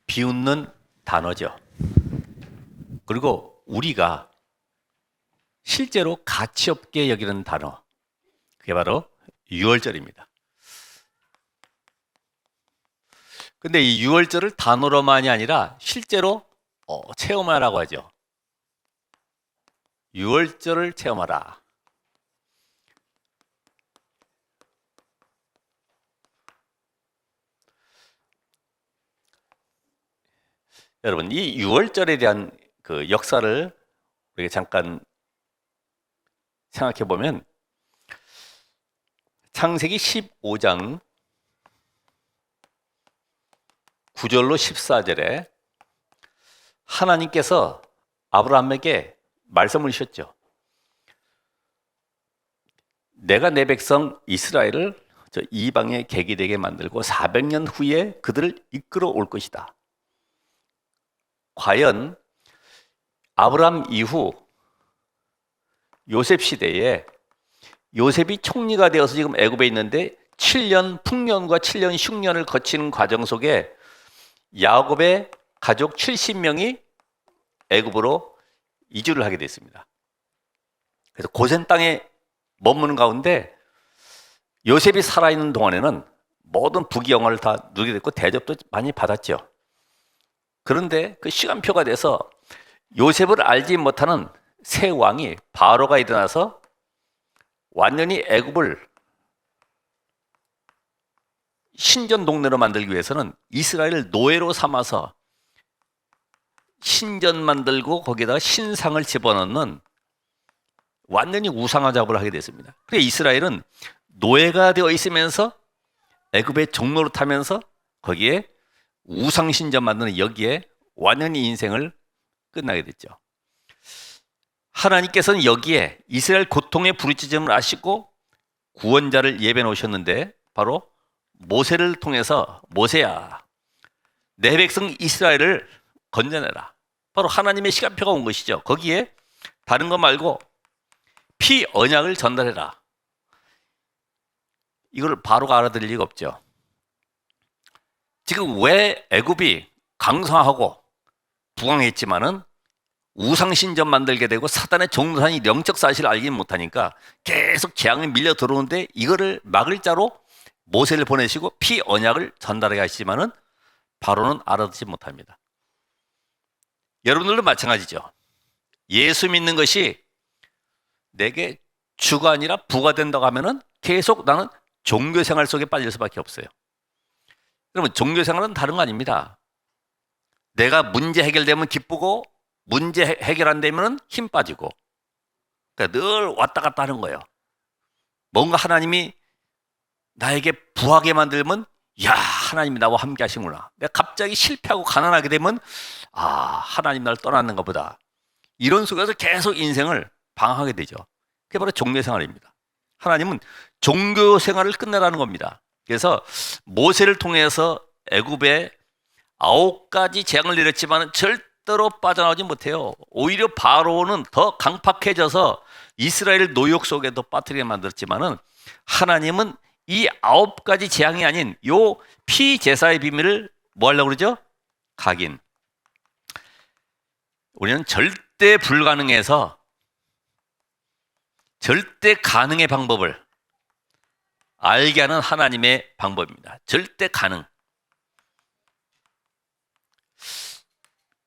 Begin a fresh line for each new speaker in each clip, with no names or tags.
비웃는 단어죠. 그리고 우리가 실제로 가치 없게 여기는 단어, 그게 바로 유월절입니다. 근데 이 유월절을 단어로만이 아니라 실제로 체험하라고 하죠. 유월절을 체험하라. 여러분, 이 유월절에 대한 그 역사를 우리가 잠깐 생각해 보면 창세기 15장 9절로 14절에 하나님께서 아브라함에게 말씀을 주셨죠. 내가 내 백성 이스라엘을 저 이방의 객이 되게 만들고 400년 후에 그들을 이끌어 올 것이다. 과연 아브라함 이후 요셉 시대에 요셉이 총리가 되어서 지금 애굽에 있는데 7년 풍년과 7년 흉년을 거치는 과정 속에 야곱의 가족 70명이 애굽으로 이주를 하게 됐습니다. 그래서 고센 땅에 머무는 가운데 요셉이 살아있는 동안에는 모든 부귀 영화를 다 누리게 됐고 대접도 많이 받았죠. 그런데 그 시간표가 돼서 요셉을 알지 못하는 새 왕이 바로가 일어나서 완전히 애굽을 신전 동네로 만들기 위해서는 이스라엘을 노예로 삼아서 신전 만들고 거기다가 신상을 집어넣는 완전히 우상화 작업을 하게 됐습니다. 그래서 이스라엘은 노예가 되어 있으면서 애굽의 종로를 타면서 거기에 우상 신전 만드는 여기에 완전히 인생을 끝나게 됐죠. 하나님께서는 여기에 이스라엘 고통의 부르짖음을 아시고 구원자를 예배해 놓으셨는데 바로 모세를 통해서 모세야, 내 백성 이스라엘을 건져내라. 바로 하나님의 시간표가 온 것이죠. 거기에 다른 거 말고 피 언약을 전달해라. 이걸 바로가 알아들을 리가 없죠. 지금 왜 애굽이 강성하고 부강했지만은 우상신전 만들게 되고 사단의 종노산이 영적 사실을 알지 못하니까 계속 재앙이 밀려 들어오는데 이거를 막을 자로 모세를 보내시고 피 언약을 전달하게 하시지만은 바로는 알아듣지 못합니다. 여러분들도 마찬가지죠. 예수 믿는 것이 내게 주가 아니라 부가 된다고 하면은 계속 나는 종교 생활 속에 빠질 수밖에 없어요. 여러분, 종교 생활은 다른 거 아닙니다. 내가 문제 해결되면 기쁘고 문제 해결 안 되면 힘 빠지고, 그러니까 늘 왔다 갔다 하는 거예요. 뭔가 하나님이 나에게 부하게 만들면 야, 하나님이 나와 함께 하시구나. 내가 갑자기 실패하고 가난하게 되면 아, 하나님 나를 떠났는가 보다. 이런 속에서 계속 인생을 방황하게 되죠. 그게 바로 종교 생활입니다. 하나님은 종교 생활을 끝내라는 겁니다. 그래서 모세를 통해서 애굽에 9가지 재앙을 내렸지만 절대로 빠져나오지 못해요. 오히려 바로는 더 강팍해져서 이스라엘 노역 속에 더 빠뜨리게 만들었지만은 하나님은 이 9가지 재앙이 아닌 요 피제사의 비밀을 뭐 하려고 그러죠? 각인. 우리는 절대 불가능해서 절대 가능의 방법을 알게 하는 하나님의 방법입니다. 절대 가능.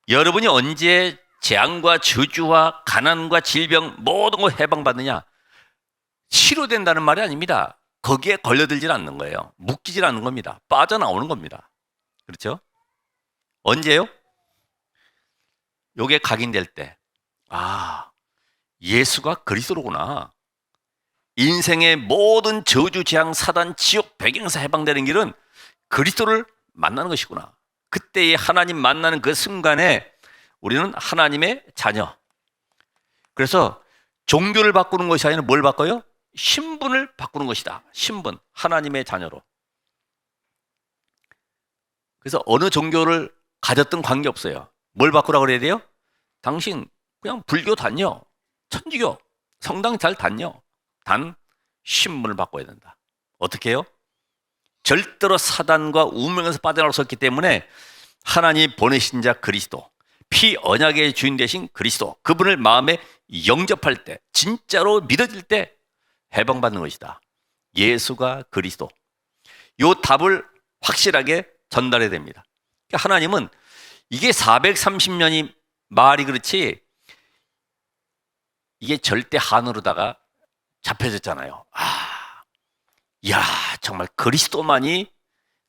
여러분이 언제 재앙과 저주와 가난과 질병 모든 걸 해방받느냐? 치료된다는 말이 아닙니다. 거기에 걸려들질 않는 거예요. 묶이질 않는 겁니다. 빠져나오는 겁니다. 그렇죠? 언제요? 요게 각인될 때, 아, 예수가 그리스도로구나. 인생의 모든 저주, 재앙, 사단, 지옥, 배경에서 해방되는 길은 그리스도를 만나는 것이구나. 그때의 하나님 만나는 그 순간에 우리는 하나님의 자녀. 그래서 종교를 바꾸는 것이 아니라 뭘 바꿔요? 신분을 바꾸는 것이다. 신분, 하나님의 자녀로. 그래서 어느 종교를 가졌든 관계없어요. 뭘 바꾸라고 그래야 돼요? 당신 그냥 불교 다녀, 천주교, 성당 잘 다녀. 단 신분을 바꿔야 된다. 어떻게 해요? 절대로 사단과 운명에서 빠져나올 수 없기 때문에 하나님 보내신 자 그리스도, 피 언약의 주인 되신 그리스도, 그분을 마음에 영접할 때, 진짜로 믿어질 때 해방받는 것이다. 예수가 그리스도. 요 답을 확실하게 전달해야 됩니다. 하나님은 이게 430년이 말이 그렇지 이게 절대 한으로다가 잡혀졌잖아요. 야, 정말 그리스도만이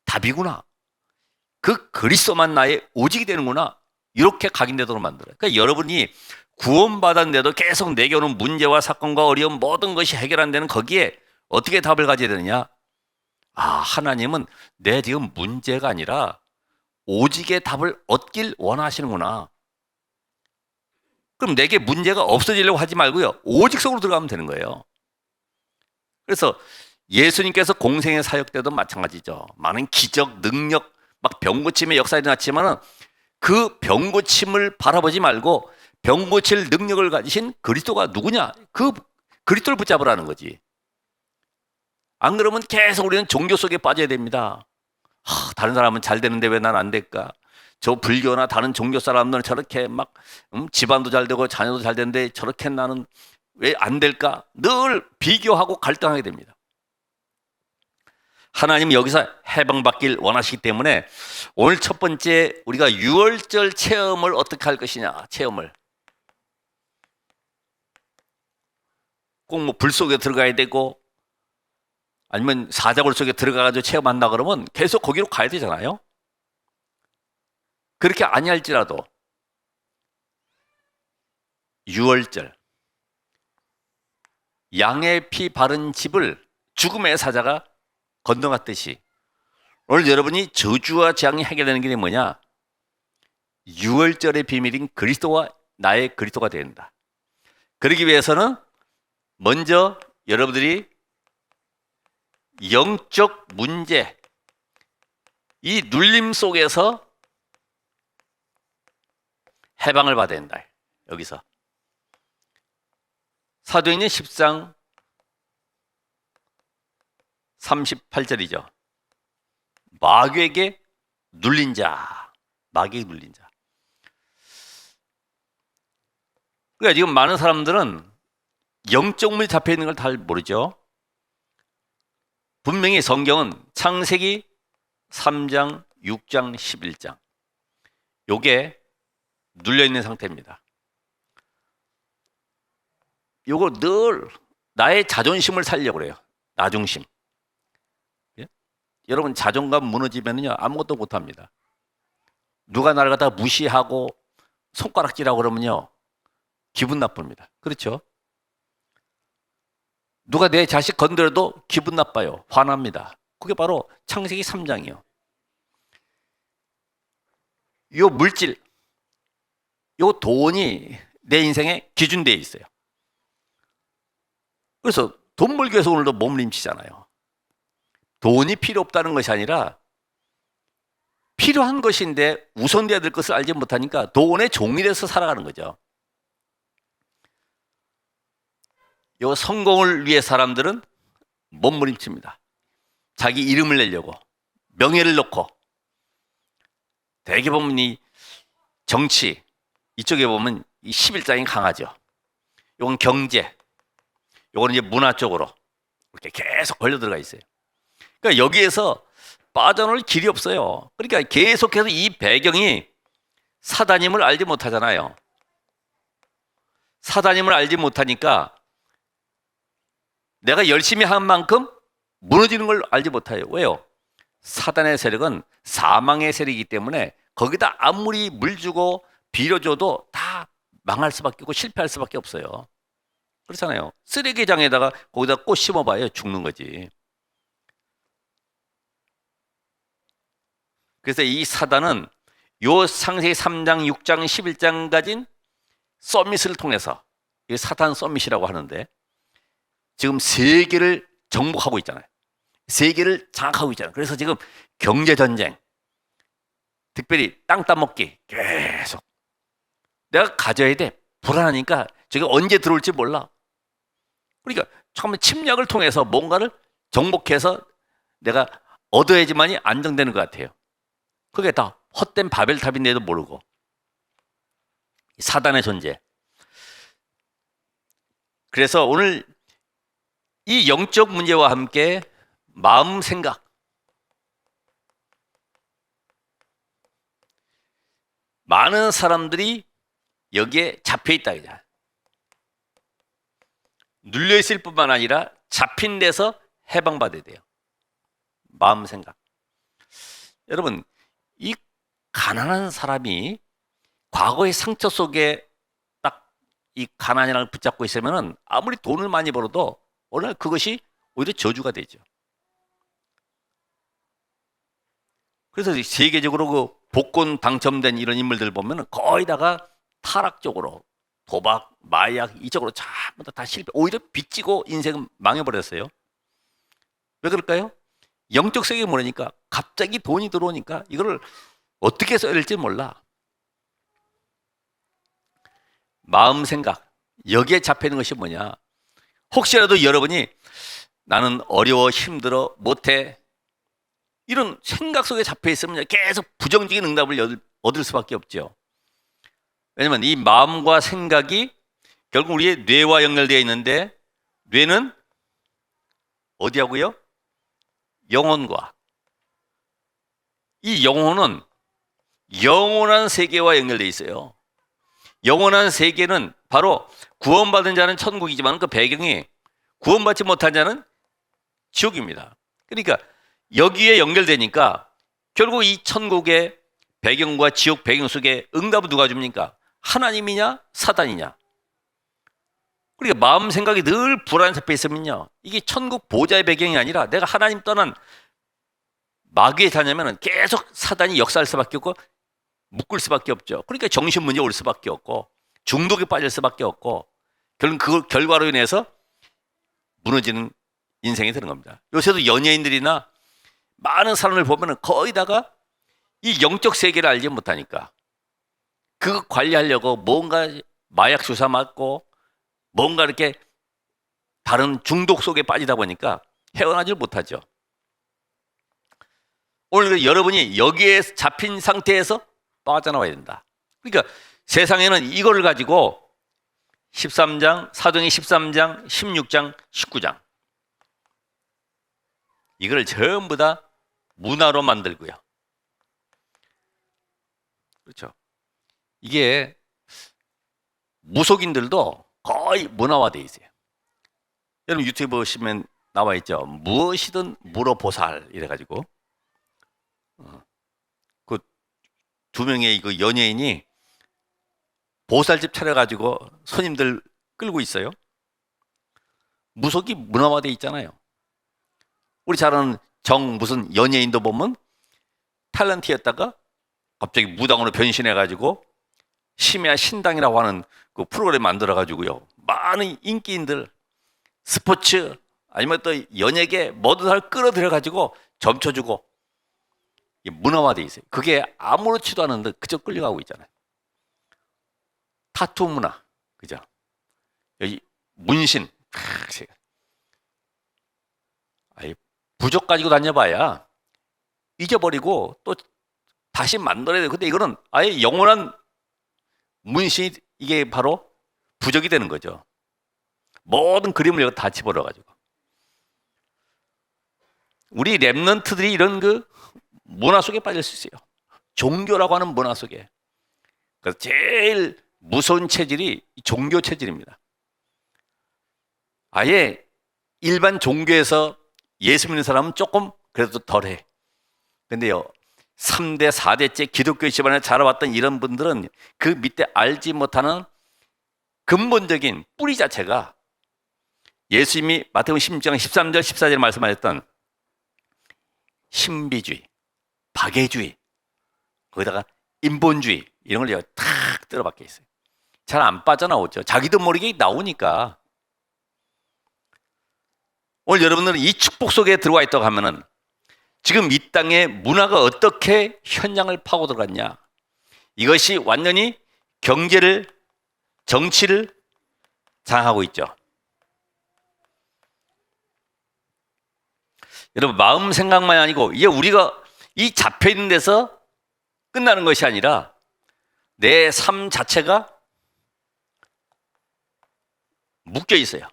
답이구나. 그 그리스도만 나의 오직이 되는구나. 이렇게 각인되도록 만들어요. 그러니까 여러분이 구원받았는데도 계속 내게 오는 문제와 사건과 어려움 모든 것이 해결 안 되는 거기에 어떻게 답을 가져야 되느냐? 하나님은 내 지금 문제가 아니라 오직의 답을 얻길 원하시는구나. 그럼 내게 문제가 없어지려고 하지 말고요. 오직 속으로 들어가면 되는 거예요. 그래서 예수님께서 공생의 사역 때도 마찬가지죠. 많은 기적, 능력, 막 병고침의 역사가 일어났지만은 그 병고침을 바라보지 말고 병고칠 능력을 가지신 그리스도가 누구냐? 그 그리스도를 붙잡으라는 거지. 안 그러면 계속 우리는 종교 속에 빠져야 됩니다. 다른 사람은 잘 되는데 왜 난 안 될까? 저 불교나 다른 종교 사람들은 저렇게 막 집안도 잘 되고 자녀도 잘 되는데 저렇게 나는 왜 안 될까? 늘 비교하고 갈등하게 됩니다. 하나님은 여기서 해방받길 원하시기 때문에 오늘 첫 번째 우리가 유월절 체험을 어떻게 할 것이냐. 체험을 꼭 뭐 불 속에 들어가야 되고 아니면 사자굴 속에 들어가가지고 체험한다 그러면 계속 거기로 가야 되잖아요. 그렇게 아니할지라도 유월절 양의 피 바른 집을 죽음의 사자가 건너갔듯이 오늘 여러분이 저주와 재앙이 해결되는 길이 뭐냐? 유월절의 비밀인 그리스도와 나의 그리스도가 된다. 그러기 위해서는 먼저 여러분들이 영적 문제, 이 눌림 속에서 해방을 받아야 된다. 여기서 사도행전 10장 38절이죠. 마귀에게 눌린 자, 마귀에게 눌린 자. 그러니까 지금 많은 사람들은 영적 문이 잡혀 있는 걸 잘 모르죠. 분명히 성경은 창세기 3장, 6장, 11장 요게 눌려 있는 상태입니다. 요거 늘 나의 자존심을 살려고 그래요. 나중심. 예? 여러분 자존감 무너지면요 아무것도 못합니다. 누가 나를 갖다 무시하고 손가락질하고 그러면요 기분 나쁩니다. 그렇죠? 누가 내 자식 건드려도 기분 나빠요. 화납니다. 그게 바로 창세기 3장이요. 요 물질, 요 돈이 내 인생에 기준되어 있어요. 그래서 돈 벌기 위해서 오늘도 몸부림치잖아요. 돈이 필요 없다는 것이 아니라 필요한 것인데 우선돼야 될 것을 알지 못하니까 돈의 종이 돼서 살아가는 거죠. 요 성공을 위해 사람들은 몸부림칩니다. 자기 이름을 내려고 명예를 놓고 대개 보면 이 정치 이쪽에 보면 이 11장이 강하죠. 요건 경제, 요건 이제 문화 쪽으로 이렇게 계속 걸려 들어가 있어요. 그러니까 여기에서 빠져나올 길이 없어요. 그러니까 계속해서 이 배경이 사단임을 알지 못하잖아요. 사단임을 알지 못하니까 내가 열심히 한 만큼 무너지는 걸 알지 못해요. 왜요? 사단의 세력은 사망의 세력이기 때문에 거기다 아무리 물 주고 빌어줘도 다 망할 수밖에 없고 실패할 수밖에 없어요. 그렇잖아요. 쓰레기장에다가 거기다 꽃 심어봐요. 죽는 거지. 그래서 이 사단은 요 창세기 3장, 6장, 11장 가진 서밋을 통해서 이 사단 서밋이라고 하는데 지금 세계를 정복하고 있잖아요. 세계를 장악하고 있잖아요. 그래서 지금 경제전쟁, 특별히 땅 따먹기 계속 내가 가져야 돼. 불안하니까 저게 언제 들어올지 몰라. 그러니까 처음에 침략을 통해서 뭔가를 정복해서 내가 얻어야지만이 안정되는 것 같아요. 그게 다 헛된 바벨탑인데도 모르고 사단의 존재. 그래서 오늘 이 영적 문제와 함께 마음 생각, 많은 사람들이 여기에 잡혀 있다. 눌려 있을 뿐만 아니라 잡힌 데서 해방받아야 돼요. 마음 생각. 여러분, 이 가난한 사람이 과거의 상처 속에 딱 이 가난이라는 걸 붙잡고 있으면은 아무리 돈을 많이 벌어도 어느 날 그것이 오히려 저주가 되죠. 그래서 세계적으로 그 복권 당첨된 이런 인물들 보면은 거의 다가 타락적으로 도박, 마약 이쪽으로 전부 다 실패. 오히려 빚지고 인생은 망해버렸어요. 왜 그럴까요? 영적 세계에 모르니까 갑자기 돈이 들어오니까 이거를 어떻게 써야 될지 몰라. 마음 생각, 여기에 잡혀있는 것이 뭐냐? 혹시라도 여러분이 나는 어려워, 힘들어, 못해 이런 생각 속에 잡혀있으면 계속 부정적인 응답을 얻을 수밖에 없죠. 왜냐면 이 마음과 생각이 결국 우리의 뇌와 연결되어 있는데, 뇌는 어디하고요? 영혼과. 이 영혼은 영원한 세계와 연결되어 있어요. 영원한 세계는 바로 구원받은 자는 천국이지만 그 배경이 구원받지 못한 자는 지옥입니다. 그러니까 여기에 연결되니까 결국 이 천국의 배경과 지옥 배경 속에 응답을 누가 줍니까? 하나님이냐 사단이냐. 그러니까 마음 생각이 늘 불안에 잡혀 있으면요, 이게 천국 보좌의 배경이 아니라 내가 하나님 떠난 마귀의 자녀면 계속 사단이 역사할 수밖에 없고 묶을 수밖에 없죠. 그러니까 정신 문제 올 수밖에 없고 중독에 빠질 수밖에 없고 결국 그 결과로 인해서 무너지는 인생이 되는 겁니다. 요새도 연예인들이나 많은 사람을 보면 거의 다가 이 영적 세계를 알지 못하니까 그거 관리하려고 뭔가 마약 주사 맞고 뭔가 이렇게 다른 중독 속에 빠지다 보니까 헤어나질 못하죠. 오늘 여러분이 여기에 잡힌 상태에서 빠져나와야 된다. 그러니까 세상에는 이거를 가지고 13장, 사도행전 13장, 16장, 19장 이걸 전부 다 문화로 만들고요. 그렇죠. 이게 무속인들도 거의 문화화되어 있어요. 여러분 유튜브 보시면 나와 있죠. 무엇이든 물어보살 이래가지고 그 두 명의 그 연예인이 보살집 차려가지고 손님들 끌고 있어요. 무속이 문화화되어 있잖아요. 우리 잘 아는 무슨 연예인도 보면 탤런트였다가 갑자기 무당으로 변신해가지고 심야 신당이라고 하는 그 프로그램 만들어가지고요, 많은 인기인들 스포츠 아니면 또 연예계 모든 사람을 끌어들여가지고 점쳐주고 문화화되어 있어요. 그게 아무렇지도 않은데 그저 끌려가고 있잖아요. 타투 문화, 그죠? 여기 문신, 부적 가지고 다녀봐야 잊어버리고 또 다시 만들어야 돼요. 근데 이거는 아예 영원한 문신이 이게 바로 부적이 되는 거죠. 모든 그림을 다 집어넣어가지고. 우리 랩런트들이 이런 그 문화 속에 빠질 수 있어요. 종교라고 하는 문화 속에. 그래서 제일 무서운 체질이 종교 체질입니다. 아예 일반 종교에서 예수 믿는 사람은 조금 그래도 덜해. 근데요, 3대, 4대째 기독교 집안에 자라왔던 이런 분들은 그 밑에 알지 못하는 근본적인 뿌리 자체가 예수님이 마태복음 16장 13절 14절에 말씀하셨던 신비주의, 박애주의, 거기다가 인본주의 이런 걸 탁 들어박혀 있어요. 잘 안 빠져나오죠. 자기도 모르게 나오니까. 오늘 여러분들은 이 축복 속에 들어와 있다고 하면은 지금 이 땅의 문화가 어떻게 현장을 파고 들어갔냐, 이것이 완전히 경제를, 정치를 장악하고 있죠. 여러분 마음 생각만이 아니고 이게 우리가 이 잡혀있는 데서 끝나는 것이 아니라 내 삶 자체가 묶여 있어요.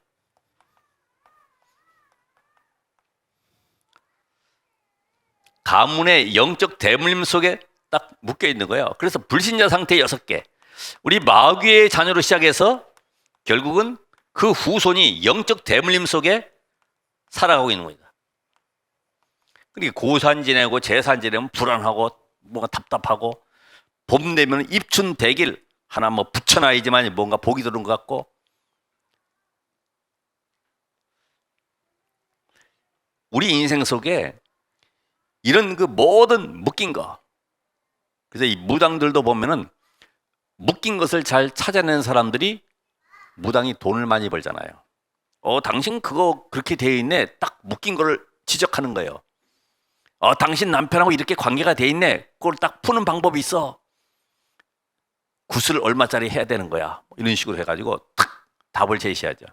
가문의 영적 대물림 속에 딱 묶여 있는 거예요. 그래서 불신자 상태 6개. 우리 마귀의 자녀로 시작해서 결국은 그 후손이 영적 대물림 속에 살아가고 있는 겁니다. 그러니까 고산 지내고 제산 지내면 불안하고 뭔가 답답하고 봄 되면 입춘 백일 하나 뭐 붙여놔야지만 뭔가 복이 들은 것 같고 우리 인생 속에 이런 그 모든 묶인 거. 그래서 이 무당들도 보면은 묶인 것을 잘 찾아내는 사람들이 무당이 돈을 많이 벌잖아요. 당신 그거 그렇게 되어 있네. 딱 묶인 거를 지적하는 거예요. 당신 남편하고 이렇게 관계가 돼 있네. 그걸 딱 푸는 방법이 있어. 구슬 얼마짜리 해야 되는 거야. 이런 식으로 해가지고 탁 답을 제시하죠.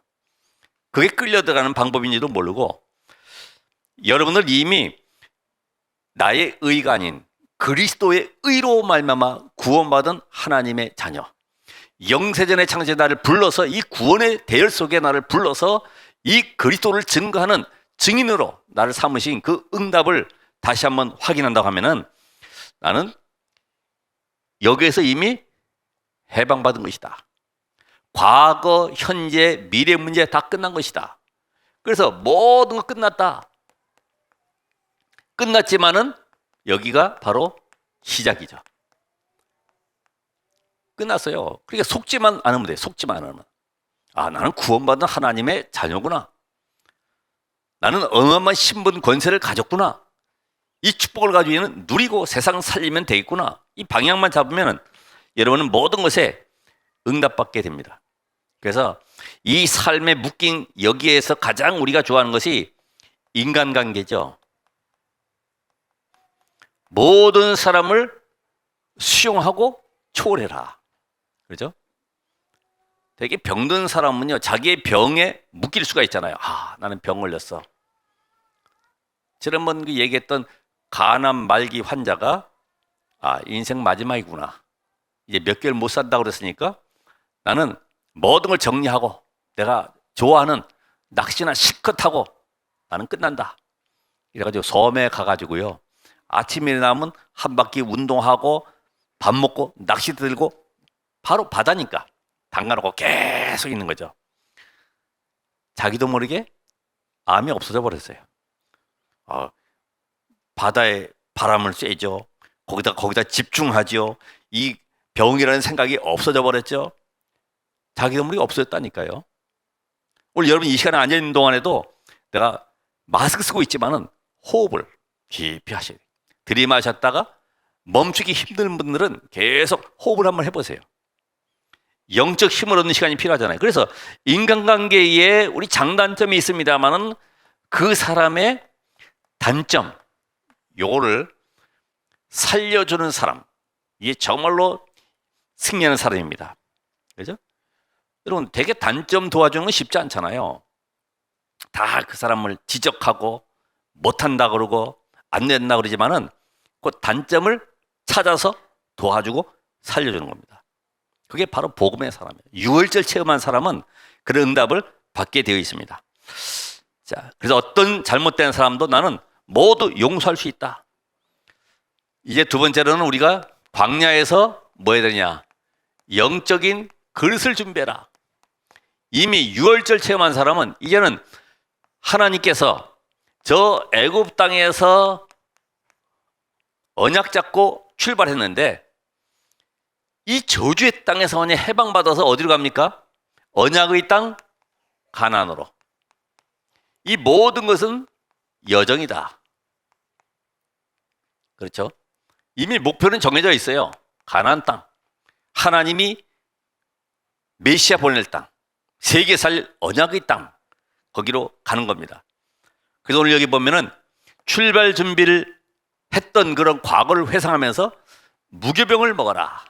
그게 끌려 들어가는 방법인지도 모르고 여러분들 이미 나의 의가 아닌 그리스도의 의로 말미암아 구원받은 하나님의 자녀. 영세전의 창세 나를 불러서 이 구원의 대열 속에 나를 불러서 이 그리스도를 증거하는 증인으로 나를 삼으신 그 응답을 다시 한번 확인한다고 하면은 나는 여기에서 이미 해방받은 것이다. 과거, 현재, 미래 문제 다 끝난 것이다. 그래서 모든 거 끝났다. 끝났지만은 여기가 바로 시작이죠. 끝났어요. 그러니까 속지만 않으면 돼. 속지만 않으면. 나는 구원받은 하나님의 자녀구나. 나는 어마어마한 신분 권세를 가졌구나. 이 축복을 가지고 있는 누리고 세상 살리면 되겠구나. 이 방향만 잡으면 여러분은 모든 것에 응답받게 됩니다. 그래서 이 삶에 묶인 여기에서 가장 우리가 좋아하는 것이 인간관계죠. 모든 사람을 수용하고 초월해라. 그렇죠? 되게 병든 사람은요, 자기의 병에 묶일 수가 있잖아요. 나는 병 걸렸어. 지난번 그 얘기했던 간암 말기 환자가 인생 마지막이구나. 이제 몇 개월 못 산다고 그랬으니까 나는 모든 걸 정리하고 내가 좋아하는 낚시나 실컷 하고 나는 끝난다. 이래가지고 섬에 가가지고요. 아침에 일어나면 한 바퀴 운동하고 밥 먹고 낚시 들고 바로 바다니까 담가놓고 계속 있는 거죠. 자기도 모르게 암이 없어져 버렸어요. 바다에 바람을 쐬죠. 거기다 집중하죠. 이 병이라는 생각이 없어져 버렸죠. 자기도 모르게 없어졌다니까요. 오늘 여러분 이 시간에 앉아있는 동안에도 내가 마스크 쓰고 있지만은 호흡을 깊이 하셔야 돼요. 들이마셨다가 멈추기 힘든 분들은 계속 호흡을 한번 해보세요. 영적 힘을 얻는 시간이 필요하잖아요. 그래서 인간관계에 우리 장단점이 있습니다만은 그 사람의 단점, 요거를 살려주는 사람, 이게 정말로 승리하는 사람입니다. 그죠? 여러분, 되게 단점 도와주는 건 쉽지 않잖아요. 다 그 사람을 지적하고 못한다 그러고 안 된다 그러지만은 그 단점을 찾아서 도와주고 살려주는 겁니다. 그게 바로 복음의 사람이에요. 유월절 체험한 사람은 그런 응답을 받게 되어 있습니다. 자, 그래서 어떤 잘못된 사람도 나는 모두 용서할 수 있다. 이제 두 번째로는 우리가 광야에서 뭐 해야 되냐? 영적인 그릇을 준비해라. 이미 유월절 체험한 사람은 이제는 하나님께서 저 애굽 땅에서 언약 잡고 출발했는데 이 저주의 땅에서 해방받아서 어디로 갑니까? 언약의 땅 가나안으로. 이 모든 것은 여정이다. 그렇죠? 이미 목표는 정해져 있어요. 가나안 땅. 하나님이 메시아 보낼 땅. 세계 살 언약의 땅. 거기로 가는 겁니다. 그래서 오늘 여기 보면은 출발 준비를 했던 그런 과거를 회상하면서 무교병을 먹어라.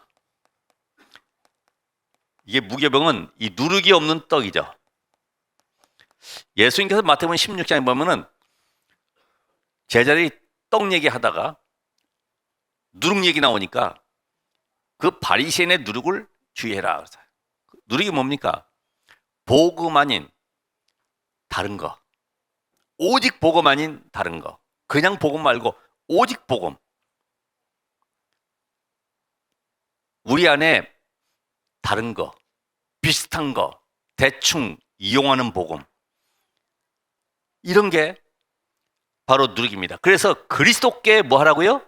이게 무교병은 이 누룩이 없는 떡이죠. 예수님께서 마태복음 16장에 보면은 제자들이 떡 얘기하다가 누룩 얘기 나오니까 그 바리새인의 누룩을 주의해라. 누룩이 뭡니까? 복음 아닌 다른 거. 오직 복음 아닌 다른 거. 그냥 복음 말고 오직 복음. 우리 안에 다른 거, 비슷한 거, 대충 이용하는 복음. 이런 게 바로 누룩입니다. 그래서 그리스도께 뭐 하라고요?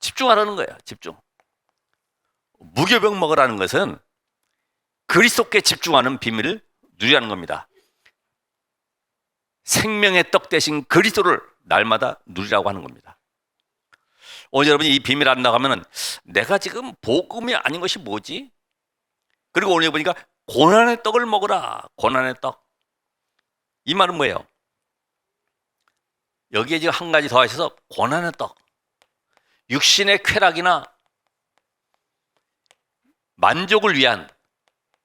집중하라는 거예요. 집중. 무교병 먹으라는 것은 그리스도께 집중하는 비밀을 누리라는 겁니다. 생명의 떡 대신 그리스도를 날마다 누리라고 하는 겁니다. 오늘 여러분이 이 비밀 안 나가면은 내가 지금 복음이 아닌 것이 뭐지? 그리고 오늘 보니까 고난의 떡을 먹으라. 고난의 떡. 이 말은 뭐예요? 여기에 지금 한 가지 더 하셔서 고난의 떡. 육신의 쾌락이나 만족을 위한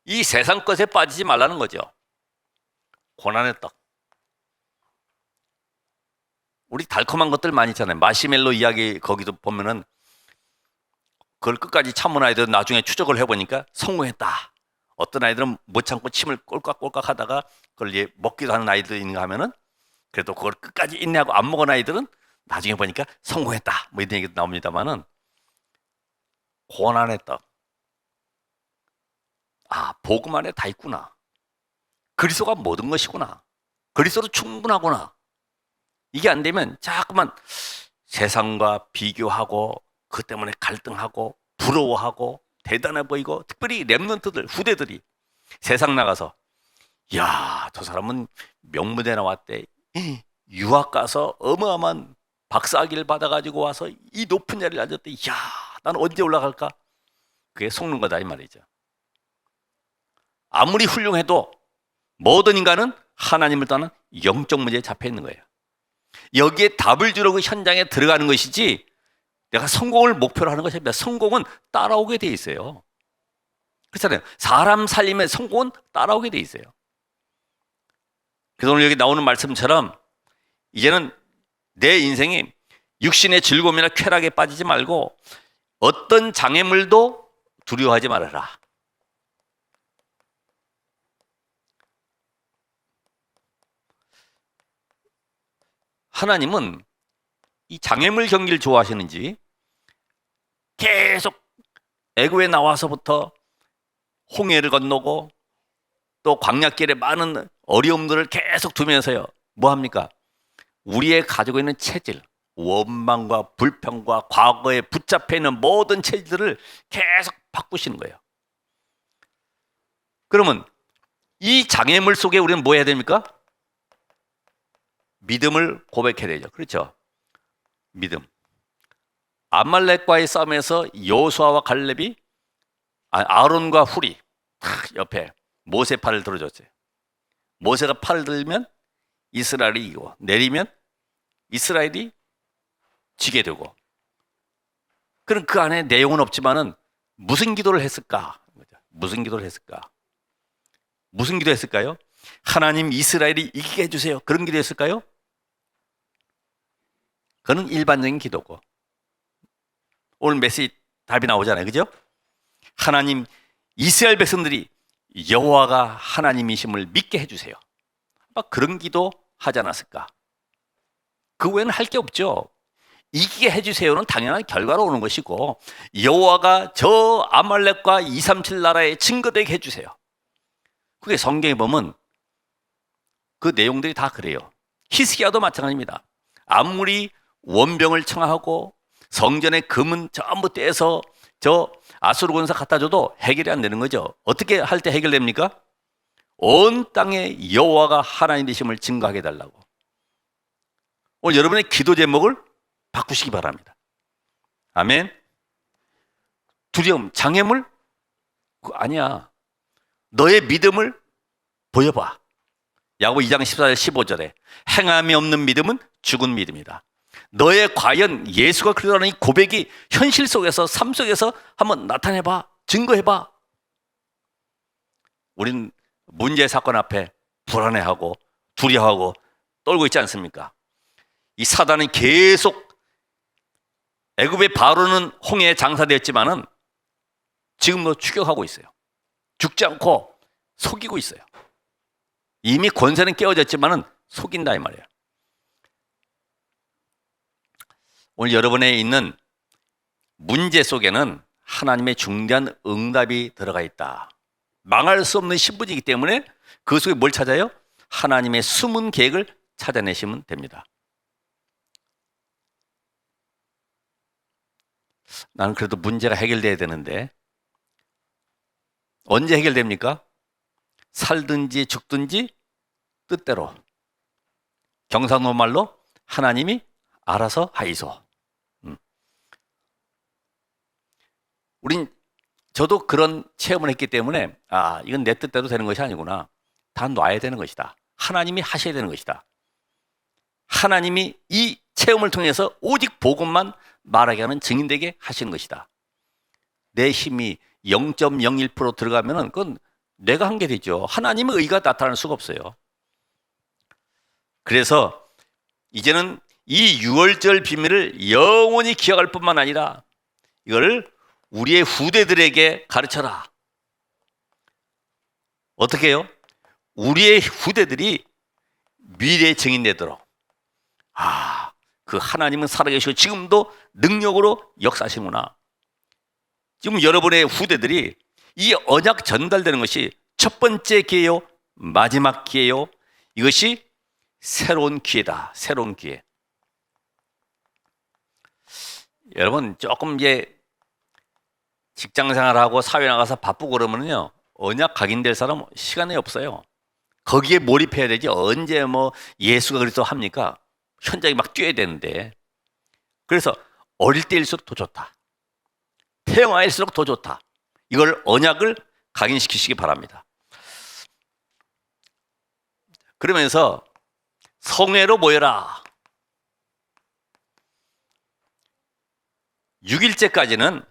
이 세상 것에 빠지지 말라는 거죠. 고난의 떡. 우리 달콤한 것들 많이 있잖아요. 마시멜로 이야기 거기도 보면은 그걸 끝까지 참은 아이들은 나중에 추적을 해보니까 성공했다. 어떤 아이들은 못 참고 침을 꼴깍꼴깍 하다가 그걸 먹기도 하는 아이들이 있는가 하면은 그래도 그걸 끝까지 인내하고 안 먹은 아이들은 나중에 보니까 성공했다. 뭐 이런 얘기도 나옵니다만은 고난의 떡. 아, 복음 안에 다 있구나. 그리스도가 모든 것이구나. 그리스도로 충분하구나. 이게 안 되면 자꾸만 세상과 비교하고 그 때문에 갈등하고 부러워하고 대단해 보이고 특별히 랩런트들 후대들이 세상 나가서 야, 저 사람은 명문대 나왔대. 유학 가서 어마어마한 박사학위를 받아가지고 와서 이 높은 자리를 앉았대. 야, 나는 언제 올라갈까? 그게 속는 거다 이 말이죠. 아무리 훌륭해도 모든 인간은 하나님을 떠난 영적 문제에 잡혀 있는 거예요. 여기에 답을 주려고 현장에 들어가는 것이지 내가 성공을 목표로 하는 것이 아니라 성공은 따라오게 돼 있어요. 그렇잖아요. 사람 살림의 성공은 따라오게 돼 있어요. 그래서 오늘 여기 나오는 말씀처럼 이제는 내 인생이 육신의 즐거움이나 쾌락에 빠지지 말고 어떤 장애물도 두려워하지 말아라. 하나님은 이 장애물 경기를 좋아하시는지 계속 애굽에 나와서부터 홍해를 건너고 또 광야길에 많은 어려움들을 계속 두면서요. 뭐합니까? 우리의 가지고 있는 체질, 원망과 불평과 과거에 붙잡혀 있는 모든 체질들을 계속 바꾸시는 거예요. 그러면 이 장애물 속에 우리는 뭐 해야 됩니까? 믿음을 고백해야 되죠. 그렇죠? 믿음. 아말렉과의 싸움에서 여호수아와 갈렙이 아론과 훌이 옆에 모세 팔을 들어줬어요. 모세가 팔을 들면 이스라엘이 이기고 내리면 이스라엘이 지게 되고. 그럼 그 안에 내용은 없지만은 무슨 기도를 했을까? 무슨 기도를 했을까? 무슨 기도 했을까요? 하나님 이스라엘이 이기게 해주세요. 그런 기도 했을까요? 그건 일반적인 기도고. 오늘 메시지 답이 나오잖아요. 그죠? 하나님 이스라엘 백성들이 여호와가 하나님이심을 믿게 해주세요. 막 그런 기도 하지 않았을까? 그 외에는 할 게 없죠. 이기게 해주세요는 당연한 결과로 오는 것이고 여호와가 저 아말렉과 237 나라에 증거되게 해주세요. 그게 성경에 보면 그 내용들이 다 그래요. 히스기야도 마찬가지입니다. 아무리 원병을 청하고 성전의 금은 전부 떼서 저 아수르 군사 갖다 줘도 해결이 안 되는 거죠. 어떻게 할 때 해결됩니까? 온 땅에 여호와가 하나님 되심을 증거하게 해달라고. 오늘 여러분의 기도 제목을 바꾸시기 바랍니다. 아멘. 두려움, 장애물? 아니야. 너의 믿음을 보여봐. 야고보 2장 14절 15절에 행함이 없는 믿음은 죽은 믿음이다. 너의 과연 예수가 그리스도라는 이 고백이 현실 속에서 삶 속에서 한번 나타내봐. 증거해봐. 우린 문제 사건 앞에 불안해하고 두려워하고 떨고 있지 않습니까? 이 사단은 계속 애굽의 바로는 홍해에 장사되었지만은 지금도 추격하고 있어요. 죽지 않고 속이고 있어요. 이미 권세는 깨어졌지만은 속인다 이 말이에요. 오늘 여러분의 있는 문제 속에는 하나님의 중대한 응답이 들어가 있다. 망할 수 없는 신분이기 때문에 그 속에 뭘 찾아요? 하나님의 숨은 계획을 찾아내시면 됩니다. 나는 그래도 문제가 해결돼야 되는데 언제 해결됩니까? 살든지 죽든지 뜻대로. 경상도 말로 하나님이 알아서 하이소. 저도 그런 체험을 했기 때문에 이건 내 뜻대로 되는 것이 아니구나. 다 놔야 되는 것이다. 하나님이 하셔야 되는 것이다. 하나님이 이 체험을 통해서 오직 복음만 말하게 하는 증인되게 하시는 것이다. 내 힘이 0.01% 들어가면은 그건 내가 한 게 되죠. 하나님의 의가 나타날 수가 없어요. 그래서 이제는 이 유월절 비밀을 영원히 기억할 뿐만 아니라 이걸 우리의 후대들에게 가르쳐라. 어떻게 해요? 우리의 후대들이 미래의 증인 되도록. 그 하나님은 살아계시고 지금도 능력으로 역사하시구나. 지금 여러분의 후대들이 이 언약 전달되는 것이 첫 번째 기회요, 마지막 기회요. 이것이 새로운 기회다. 새로운 기회. 여러분 조금 이제 직장생활하고 사회 나가서 바쁘고 그러면요 언약 각인될 사람 시간이 없어요. 거기에 몰입해야 되지. 언제 예수가 그리스도 합니까? 현장에 막 뛰어야 되는데. 그래서 어릴 때일수록 더 좋다. 태영아일수록 더 좋다. 이걸 언약을 각인시키시기 바랍니다. 그러면서 성회로 모여라. 6일째까지는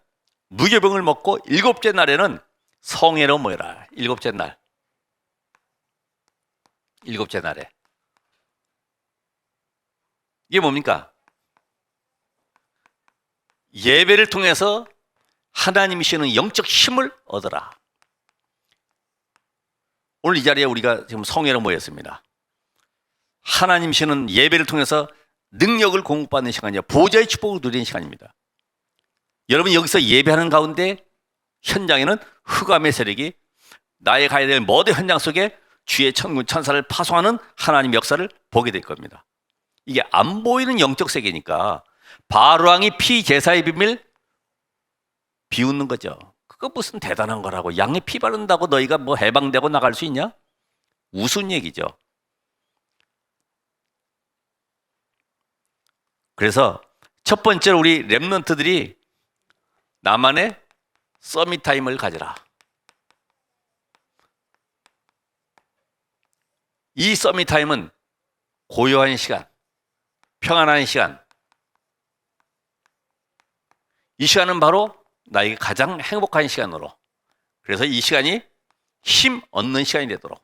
무교병을 먹고 7째 날에는 성회로 모여라. 7째 날. 7째 날에. 이게 뭡니까? 예배를 통해서 하나님이 주시는 영적 힘을 얻어라. 오늘 이 자리에 우리가 지금 성회로 모였습니다. 하나님 주시는 예배를 통해서 능력을 공급받는 시간이야. 보좌의 축복을 누리는 시간입니다. 여러분 여기서 예배하는 가운데 현장에는 흑암의 세력이 나의 가야 될 모든 현장 속에 주의 천군 천사를 파송하는 하나님 역사를 보게 될 겁니다. 이게 안 보이는 영적 세계니까 바로왕이 피제사의 비밀 비웃는 거죠. 그거 무슨 대단한 거라고. 양에 피 바른다고 너희가 해방되고 나갈 수 있냐? 우스운 얘기죠. 그래서 첫 번째로 우리 렘넌트들이 나만의 서밋 타임을 가져라. 이 서밋 타임은 고요한 시간, 평안한 시간. 이 시간은 바로 나에게 가장 행복한 시간으로. 그래서 이 시간이 힘 얻는 시간이 되도록.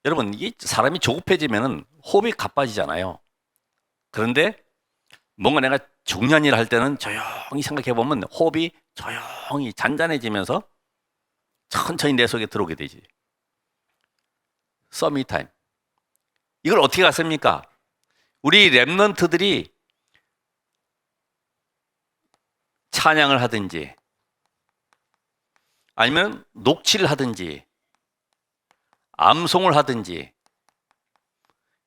여러분, 이 사람이 조급해지면 호흡이 가빠지잖아요. 그런데 뭔가 내가 중요한 일을 할 때는 조용히 생각해 보면 호흡이 조용히 잔잔해지면서 천천히 내 속에 들어오게 되지. 서밋 타임. 이걸 어떻게 갔습니까? 우리 렘넌트들이 찬양을 하든지 아니면 녹취를 하든지 암송을 하든지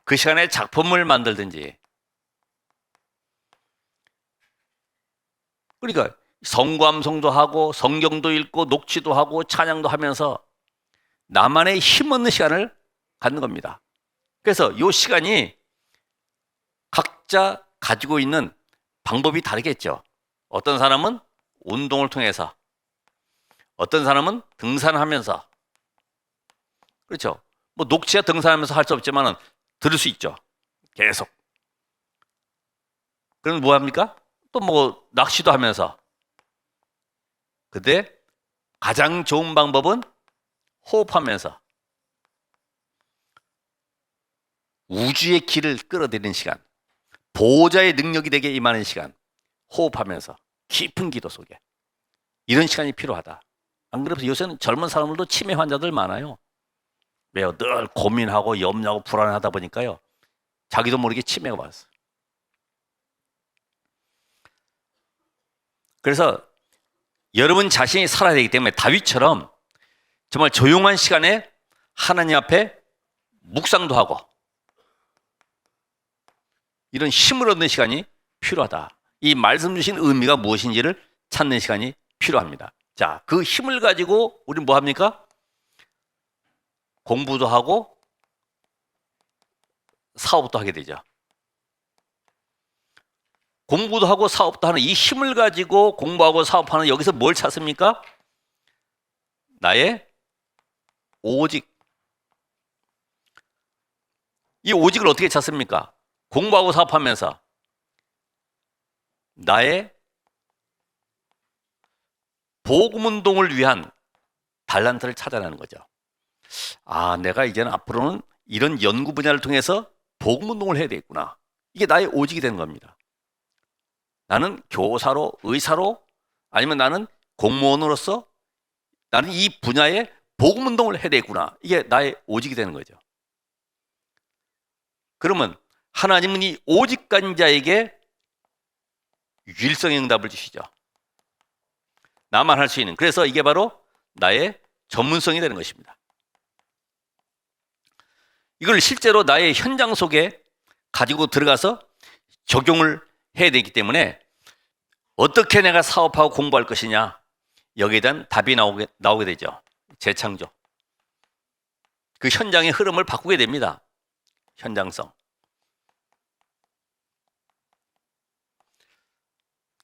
그 시간에 작품을 만들든지, 그러니까 성구암송도 하고 성경도 읽고 녹취도 하고 찬양도 하면서 나만의 힘없는 시간을 갖는 겁니다. 그래서 이 시간이 각자 가지고 있는 방법이 다르겠죠. 어떤 사람은 운동을 통해서, 어떤 사람은 등산하면서, 그렇죠. 녹취야 등산하면서 할 수 없지만 들을 수 있죠. 계속. 그럼 뭐 합니까? 또 낚시도 하면서. 근데 가장 좋은 방법은 호흡하면서. 우주의 길을 끌어들이는 시간, 보호자의 능력이 내게 임하는 시간, 호흡하면서 깊은 기도 속에 이런 시간이 필요하다. 안 그래도 요새는 젊은 사람들도 치매 환자들 많아요. 왜요? 늘 고민하고 염려하고 불안하다 보니까요. 자기도 모르게 치매가 왔어. 그래서 여러분 자신이 살아야 되기 때문에 다윗처럼 정말 조용한 시간에 하나님 앞에 묵상도 하고 이런 힘을 얻는 시간이 필요하다. 이 말씀 주신 의미가 무엇인지를 찾는 시간이 필요합니다. 자, 그 힘을 가지고 우리는 뭐 합니까? 공부도 하고 사업도 하게 되죠. 공부도 하고 사업도 하는 이 힘을 가지고 공부하고 사업하는 여기서 뭘 찾습니까? 나의 오직. 이 오직을 어떻게 찾습니까? 공부하고 사업하면서 나의 복음운동을 위한 달란트를 찾아내는 거죠. 아, 내가 이제는 앞으로는 이런 연구 분야를 통해서 복음운동을 해야 되겠구나. 이게 나의 오직이 되는 겁니다. 나는 교사로, 의사로, 아니면 나는 공무원으로서 나는 이 분야에 복음운동을 해야 되겠구나. 이게 나의 오직이 되는 거죠. 그러면 하나님은 이 오직간 자에게 유일성의 응답을 주시죠. 나만 할 수 있는. 그래서 이게 바로 나의 전문성이 되는 것입니다. 이걸 실제로 나의 현장 속에 가지고 들어가서 적용을 해야 되기 때문에 어떻게 내가 사업하고 공부할 것이냐, 여기에 대한 답이 나오게 되죠. 재창조. 그 현장의 흐름을 바꾸게 됩니다. 현장성.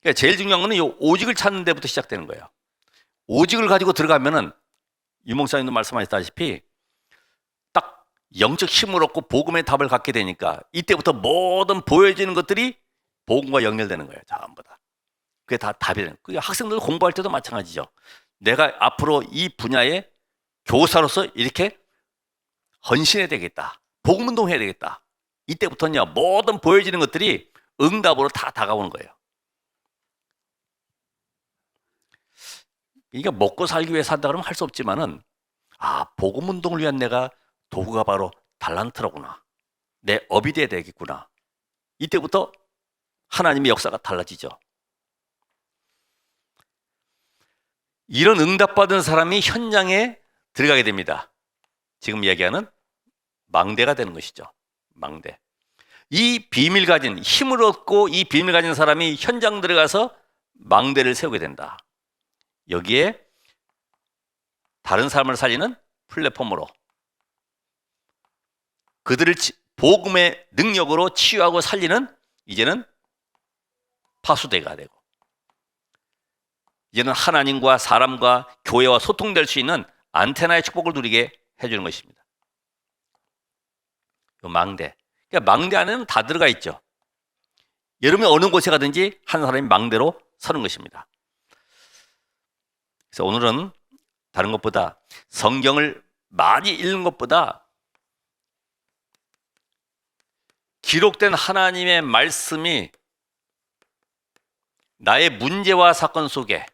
그러니까 제일 중요한 거는 이 오직을 찾는 데부터 시작되는 거예요. 오직을 가지고 들어가면은 유 목사님도 말씀하셨다시피 딱 영적 힘을 얻고 복음의 답을 갖게 되니까 이때부터 모든 보여지는 것들이 복음과 연결되는 거예요. 전부 다. 그게 다 답이 되는 거예요. 학생들 공부할 때도 마찬가지죠. 내가 앞으로 이 분야의 교사로서 이렇게 헌신해야 되겠다. 복음운동 해야 되겠다. 이때부터는요, 모든 보여지는 것들이 응답으로 다 다가오는 거예요. 그러니까 먹고 살기 위해 산다 그러면 할 수 없지만은, 아, 복음운동을 위한 내가 도구가 바로 달란트로구나. 내 업이 돼야 되겠구나. 이때부터 하나님의 역사가 달라지죠. 이런 응답받은 사람이 현장에 들어가게 됩니다. 지금 이야기하는 망대가 되는 것이죠. 망대. 이 비밀 가진, 힘을 얻고 이 비밀 가진 사람이 현장 들어가서 망대를 세우게 된다. 여기에 다른 사람을 살리는 플랫폼으로 그들을 복음의 능력으로 치유하고 살리는 이제는 파수대가 되고 이제는 하나님과 사람과 교회와 소통될 수 있는 안테나의 축복을 누리게 해주는 것입니다. 이 망대. 그러니까 망대 안에는 다 들어가 있죠. 여러분이 어느 곳에 가든지 한 사람이 망대로 서는 것입니다. 그래서 오늘은 다른 것보다 성경을 많이 읽는 것보다 기록된 하나님의 말씀이 나의 문제와 사건 속에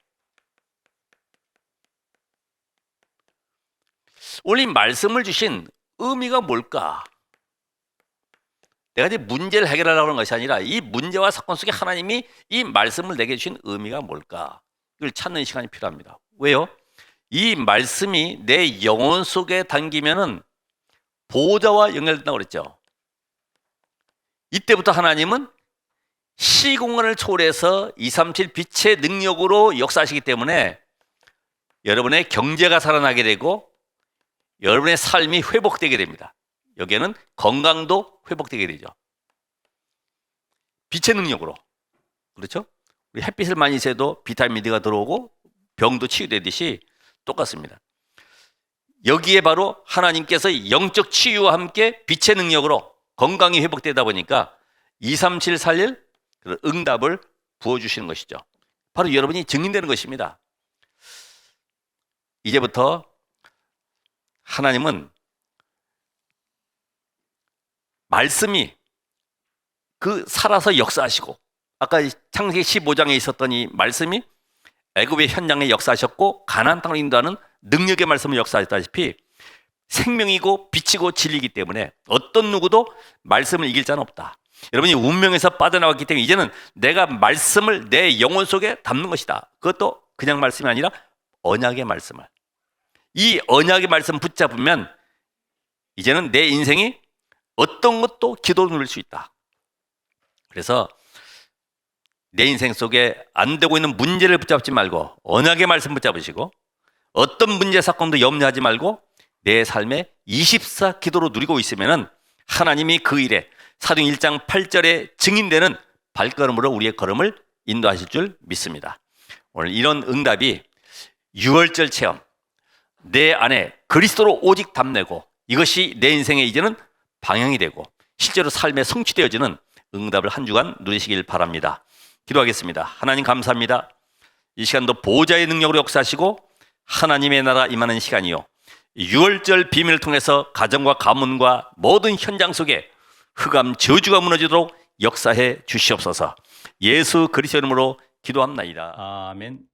오늘 이 말씀을 주신 의미가 뭘까? 내가 이제 문제를 해결하려고 하는 것이 아니라 이 문제와 사건 속에 하나님이 이 말씀을 내게 주신 의미가 뭘까? 이걸 찾는 시간이 필요합니다. 왜요? 이 말씀이 내 영혼 속에 담기면은 보호자와 연결된다고 그랬죠. 이때부터 하나님은 시공간을 초월해서 237 빛의 능력으로 역사하시기 때문에 여러분의 경제가 살아나게 되고 여러분의 삶이 회복되게 됩니다. 여기에는 건강도 회복되게 되죠. 빛의 능력으로. 그렇죠? 우리 햇빛을 많이 쐬도 비타민 D가 들어오고 병도 치유되듯이 똑같습니다. 여기에 바로 하나님께서 영적 치유와 함께 빛의 능력으로 건강이 회복되다 보니까 23741 응답을 부어주시는 것이죠. 바로 여러분이 증인되는 것입니다. 이제부터 하나님은 말씀이 그 살아서 역사하시고, 아까 창세기 15장에 있었던 이 말씀이 애굽의 현장에 역사하셨고 가나안 땅을 인도하는 능력의 말씀을 역사하셨다시피 생명이고 빛이고 진리이기 때문에 어떤 누구도 말씀을 이길 자는 없다. 여러분이 운명에서 빠져나왔기 때문에 이제는 내가 말씀을 내 영혼 속에 담는 것이다. 그것도 그냥 말씀이 아니라 언약의 말씀을, 이 언약의 말씀 붙잡으면 이제는 내 인생이 어떤 것도 기도 누릴 수 있다. 그래서 내 인생 속에 안 되고 있는 문제를 붙잡지 말고 언약의 말씀 붙잡으시고, 어떤 문제 사건도 염려하지 말고 내 삶에 24 기도로 누리고 있으면은 하나님이 그 일에 사도행 1장 8절에 증인되는 발걸음으로 우리의 걸음을 인도하실 줄 믿습니다. 오늘 이런 응답이 유월절 체험, 내 안에 그리스도로 오직 담내고 이것이 내 인생에 이제는 방향이 되고 실제로 삶에 성취되어지는 응답을 한 주간 누리시길 바랍니다. 기도하겠습니다. 하나님 감사합니다. 이 시간도 보호자의 능력으로 역사하시고 하나님의 나라 임하는 시간이요, 유월절 비밀을 통해서 가정과 가문과 모든 현장 속에 흑암 저주가 무너지도록 역사해 주시옵소서. 예수 그리스도 이름으로 기도합나이다. 아멘.